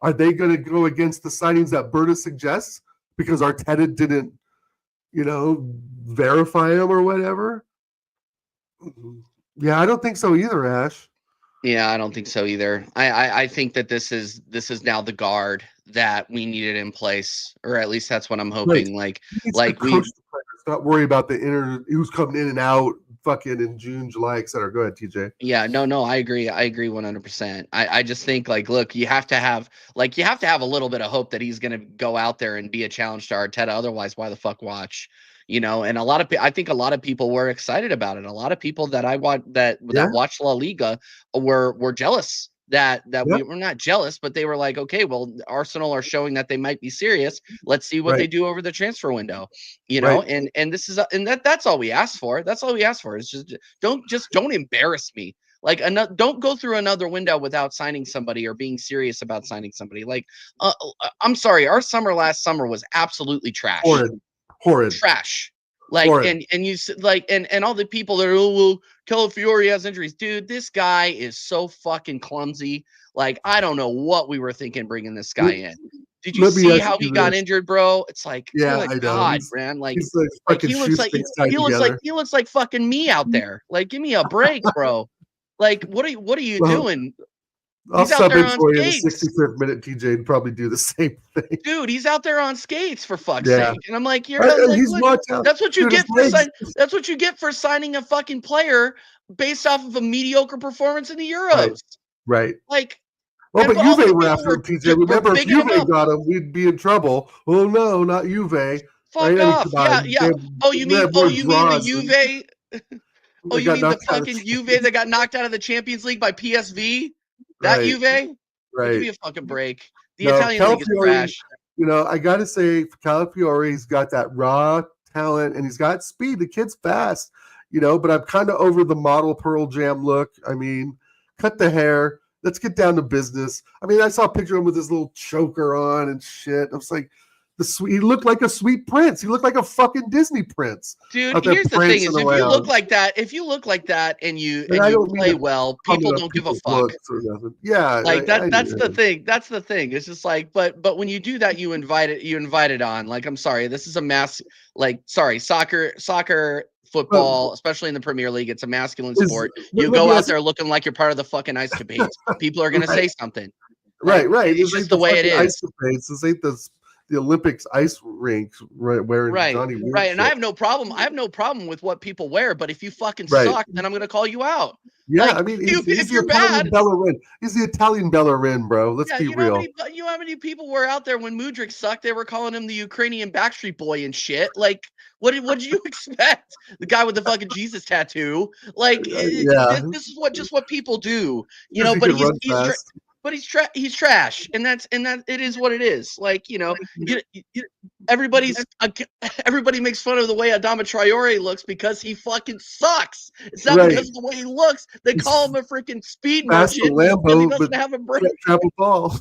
are they going to go against the signings that Berta suggests because Arteta didn't, verify him or whatever? Yeah, I don't think so either, Ash. Yeah, I don't think so either. I think that this is now the guard that we needed in place, or at least that's what I'm hoping. Right. Like we not worry about the who's coming in and out fucking in June, July, etc. Go ahead, TJ. Yeah, no, I agree 100%. I just think, like, look, you have to have a little bit of hope that he's gonna go out there and be a challenge to Arteta. Otherwise, why the fuck watch? And I think a lot of people were excited about it. A lot of people that that watched La Liga were jealous that we were not jealous, but they were like, okay, well, Arsenal are showing that they might be serious. Let's see what they do over the transfer window, and this is that's all we asked for. That's all we asked for is don't embarrass me. Like, don't go through another window without signing somebody or being serious about signing somebody. Like, I'm sorry, our last summer was absolutely trash. Horrid. Trash. Like, horrid. and you like, and all the people that are, Calafiori has injuries. Dude, this guy is so fucking clumsy. Like, I don't know what we were thinking bringing this guy in. Did you see how he got injured, bro? It's like, yeah, I know. God, man. Like he looks like fucking me out there. Like, give me a break, bro. Like, what are you doing? I'll sub in for you in the 65th minute. TJ would probably do the same thing. Dude, he's out there on skates, for fuck's sake. And I'm like, that's what you get that's what you get for signing a fucking player based off of a mediocre performance in the Euros. Right. Like, but Juve were after him, TJ. Remember, if Juve got him, we'd be in trouble. Oh no, not Juve. Fuck off. Yeah. Oh, you mean the Juve? Oh, you mean the fucking Juve that got knocked out of the Champions League by PSV? That Juve? Right. Give me a fucking break. The Italian league is trash. I got to say, Calafiori, he's got that raw talent and he's got speed. The kid's fast, but I'm kind of over the model Pearl Jam look. I mean, cut the hair. Let's get down to business. I mean, I saw a picture of him with his little choker on and shit. I was like, he looked like a sweet prince. He looked like a fucking Disney prince. Dude, here's the thing: is if you look like that, and you play well, people don't give a fuck. Yeah, like that's the thing. That's the thing. It's just like, but when you do that, you invite it on. Like, I'm sorry, this is a mass. Like, sorry, soccer, football, especially in the Premier League, it's a masculine sport. You go out there looking like you're part of the fucking ice capades. People are gonna say something. Right. It's just the way it is. This ain't the Olympics ice rinks wearing Johnny Weir right, and I have no problem with what people wear, but if you fucking suck, then I'm gonna call you out. Yeah, I mean, if you're bad, he's the Italian Bellerin, bro. Let's be real. You know how many people were out there when Mudryk sucked? They were calling him the Ukrainian Backstreet Boy and shit. Like, what did you expect? The guy with the fucking Jesus tattoo. Like, this is what people do. but he's trash, and that it is what it is. Like, everybody makes fun of the way Adama Traore looks because he fucking sucks. It's not because of the way he looks. They call him a freaking speed merchant because he doesn't have a brain. Travel ball.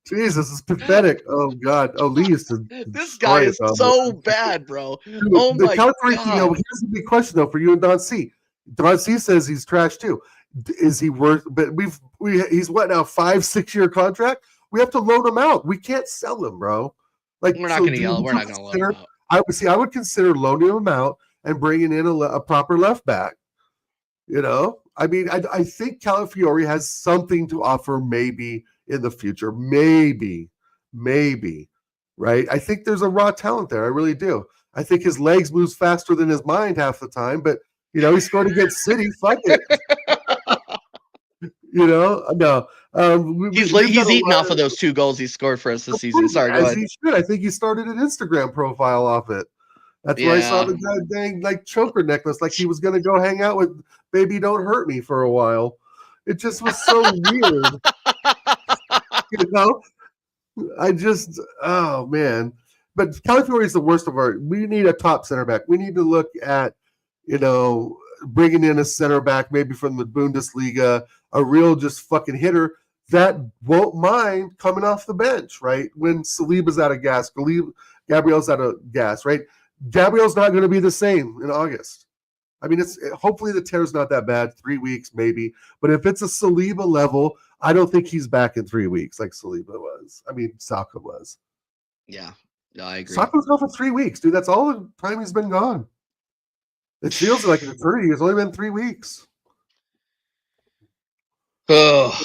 Jesus, it's pathetic. Oh God. Oh, Lee used to. This guy is so bad, bro. Dude, the California, here's the big question though for you and Don C. Don C says he's trash too. Is he worth? But he's what now? 5-6 year contract. We have to loan him out. We can't sell him, bro. Like, we're not going to yell. We're not going to loan him out. I would consider loaning him out and bringing in a proper left back. I mean, I think Calafiore has something to offer maybe in the future. Maybe, right? I think there's a raw talent there. I really do. I think his legs moves faster than his mind half the time, but, he scored against City. Fuck it. No. He's eaten off of those 2 goals he scored for us this season. Sorry, go ahead. He should. I think he started an Instagram profile off it. That's where I saw the guy dang choker necklace, like he was going to go hang out with Baby Don't Hurt Me for a while. It just was so weird. Oh man. But Calafiore is the worst of we need a top center back. We need to look at, bringing in a center back, maybe from the Bundesliga, a real just fucking hitter that won't mind coming off the bench, right? When Saliba's out of gas, Gabriel's out of gas, right? Gabriel's not going to be the same in August. I mean, hopefully the tear's not that bad, 3 weeks maybe. But if it's a Saliba level, I don't think he's back in 3 weeks like Saliba was. I mean, Saka was. Yeah, no, I agree. Saka was gone for 3 weeks, dude. That's all the time he's been gone. It feels like it's 30. It's only been 3 weeks. Oh.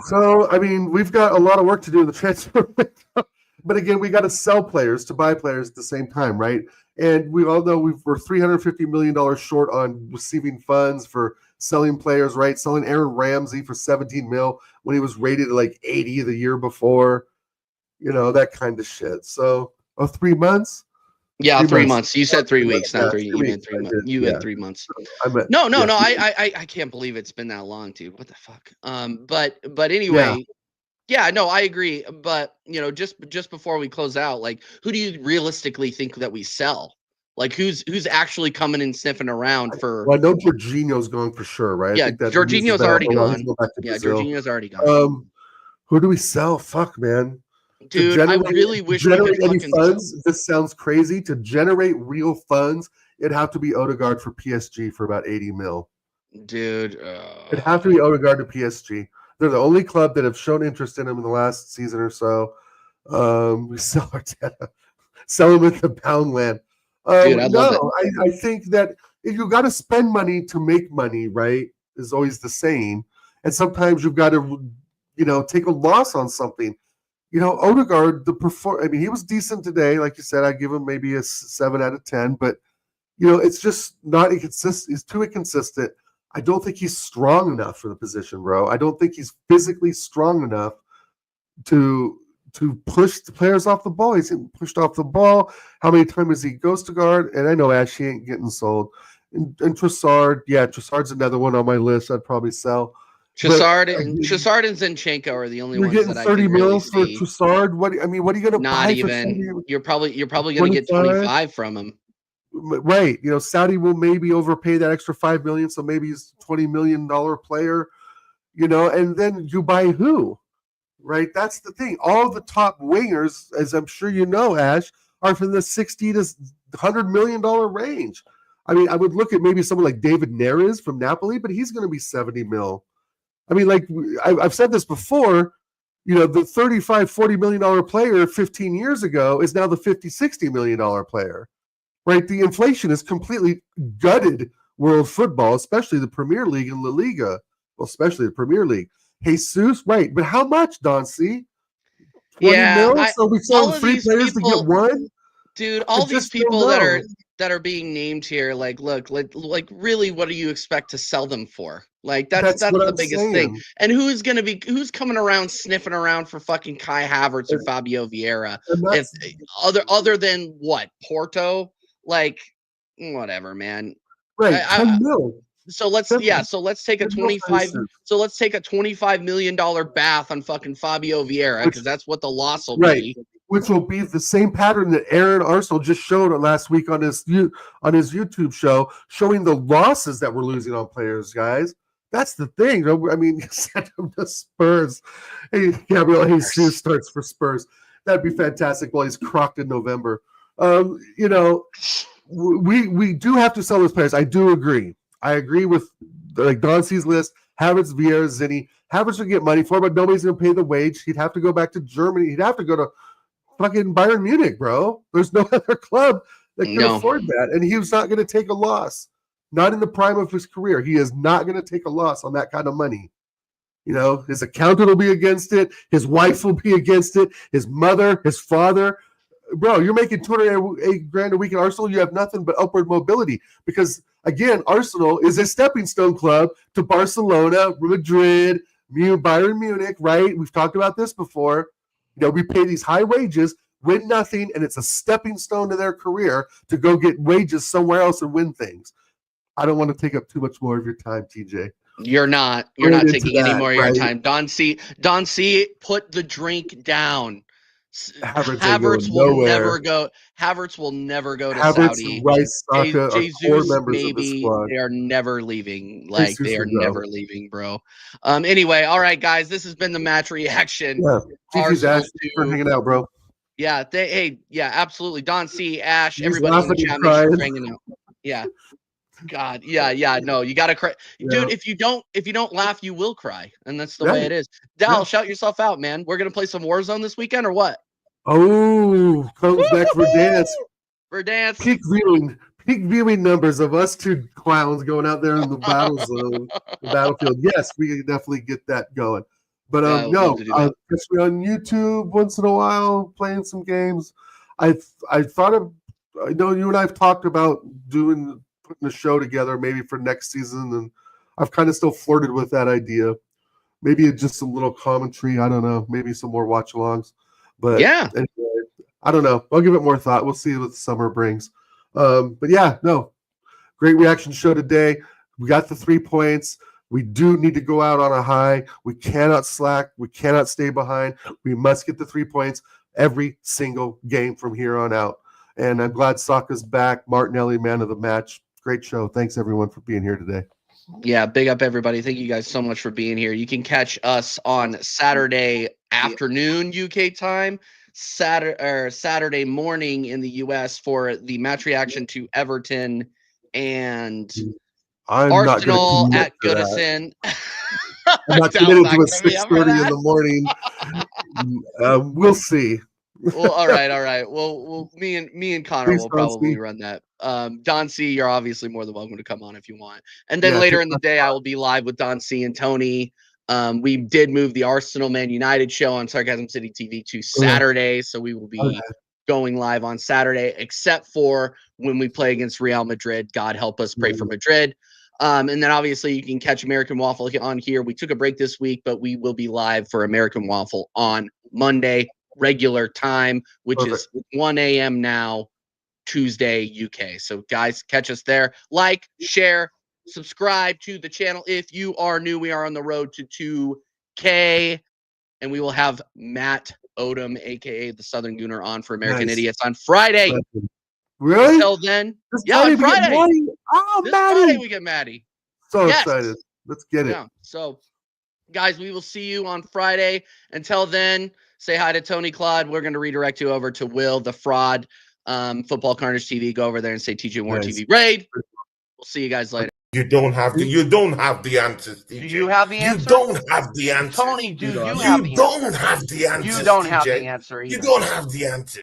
So, I mean, we've got a lot of work to do in the transfer window. But again, we got to sell players to buy players at the same time, right? And we all know we're $350 million short on receiving funds for selling players, right? Selling Aaron Ramsey for $17 million when he was rated like 80 the year before, that kind of shit. So, 3 months? Yeah, 3 months. You said 3 weeks, not 3. You meant 3 months. You had 3 months. No. I can't believe it's been that long, dude. What the fuck? But anyway, yeah, no, I agree. But just before we close out, like, who do you realistically think that we sell? Like, who's actually coming and sniffing around for? Well, I know Jorginho's going for sure, right? Yeah, Jorginho's already gone. Yeah, Jorginho's already gone. Who do we sell? Fuck, man. Dude, I really wish we could any funds. This sounds crazy. To generate real funds, it'd have to be Odegaard for PSG for about 80 mil. Dude, it'd have to be Odegaard to PSG. They're the only club that have shown interest in him in the last season or so. We sell Arteta, sell him at the Poundland. Dude, I love it. I think that if you got to spend money to make money, right, is always the saying. And sometimes you've got to, take a loss on something. Odegaard, he was decent today. Like you said, I give him maybe a 7 out of 10, but it's just not inconsistent. He's too inconsistent. I don't think he's strong enough for the position, bro. I don't think he's physically strong enough to push the players off the ball. He's getting pushed off the ball. How many times he goes to guard? And I know Ashley ain't getting sold. And Trossard, Trossard's another one on my list I'd probably sell. Trossard and Zinchenko are the only ones that I can really see. You're getting 30 mil for Trossard. What are you going to buy? Not even. You're probably going to get 25 from him. Right. Saudi will maybe overpay that extra $5 million, so maybe he's a $20 million player. And then you buy who? Right. That's the thing. All the top wingers, as I'm sure you know, Ash, are from the $60 to $100 million range. I mean, I would look at maybe someone like David Neres from Napoli, but he's going to be 70 mil. I mean, like I've said this before, the $35-40 million player 15 years ago is now the $50-60 million player, right? The inflation has completely gutted world football, especially the Premier League and La Liga. Well, especially the Premier League. Jesus, right? But how much, Don C? 20 mil? So we sold 3 players to get 1. Dude, all these people that are being named here, like, look, like really, what do you expect to sell them for? Like, that's the biggest thing. And who's coming around sniffing around for fucking Kai Havertz or Fabio Vieira? If other than what? Porto? Like, whatever, man. Right, 10 mil. So let's take a $25 million bath on fucking Fabio Vieira, because that's what the loss will be. Which will be the same pattern that Aaron Arsenal just showed last week on his YouTube show, showing the losses that we're losing on players, guys. That's the thing. I mean, send him to Spurs. Hey, Gabriel Jesus starts for Spurs. That'd be fantastic. Well, he's crocked in November. We do have to sell those players. I do agree. I agree with like Don C's list. Havertz, Vieira, Zinni. Havertz would get money for, but nobody's going to pay the wage. He'd have to go back to Germany. He'd have to go to fucking Bayern Munich, bro. There's no other club that can afford that, and he was not going to take a loss. Not in the prime of his career. He is not going to take a loss on that kind of money. You know, his accountant will be against it. His wife will be against it. His mother, his father. Bro, you're making $208,000 a week in Arsenal. You have nothing but upward mobility because, again, Arsenal is a stepping stone club to Barcelona, Madrid, Bayern Munich, right? We've talked about this before. You know, we pay these high wages, win nothing, and it's a stepping stone to their career to go get wages somewhere else and win things. I don't want to take up too much more of your time, TJ. You're not taking any more of your time. Don C, put the drink down. Havertz will never go. Havertz will never go to Saudi. Rice, Saka, Jesus, maybe they are never leaving. Like they are never leaving, bro. Anyway, all right, guys, this has been the match reaction. Yeah, GG's Ash for hanging out, bro. Yeah, absolutely. Don C, Ash, everybody in the chat, make sure hanging out. Yeah. God, yeah, no, you gotta cry, dude. If you don't laugh, you will cry, and that's the way it is. Dal, shout yourself out, man. We're gonna play some Warzone this weekend, or what? Oh, comes back for dance. For dance. Peak viewing numbers of us two clowns going out there in the battle zone, the battlefield. Yes, we can definitely get that going. But catch me on YouTube once in a while, playing some games. I know you and I have talked about putting a show together maybe for next season, and I've kind of still flirted with that idea. Maybe just some little commentary. I don't know. Maybe some more watch-alongs. But anyway, I don't know. I'll give it more thought. We'll see what the summer brings. But yeah, no. Great reaction show today. We got the 3 points. We do need to go out on a high. We cannot slack. We cannot stay behind. We must get the 3 points every single game from here on out. And I'm glad Saka's back. Martinelli, man of the match. Great show. Thanks, everyone, for being here today. Yeah, big up, everybody. Thank you guys so much for being here. You can catch us on Saturday afternoon UK time, Saturday morning in the US for the match reaction to Everton and Arsenal at Goodison. I'm not committed to a 6:30 in the morning. We'll see. Well, all right. Well, me and Connor will probably run that. Don C, you're obviously more than welcome to come on if you want. And then later in the day, I will be live with Don C and Tony. We did move the Arsenal Man United show on Sarcasm City TV to Saturday, so we will be going live on Saturday, except for when we play against Real Madrid. God help us, pray for Madrid. And then obviously you can catch American Waffle on here. We took a break this week, but we will be live for American Waffle on Monday, regular time, which is 1 a.m. now, Tuesday, UK. So guys, catch us there. Like, share, subscribe to the channel. If you are new, we are on the road to 2K, and we will have Matt Odom, aka the Southern Gooner, on for American Idiots on Friday. Really? Until then, on Friday. Friday we get Maddie. So excited. Let's get it. Yeah. So, guys, we will see you on Friday. Until then, say hi to Tony Claude. We're going to redirect you over to Will, the fraud, Football Carnage TV. Go over there and say TJ Warren TV raid. We'll see you guys later. You don't have the answers, DJ. Do you have the answer? You don't have the answer. Tony, do you have the answer? You don't have the answer. You don't have the answer either. You don't have the answer.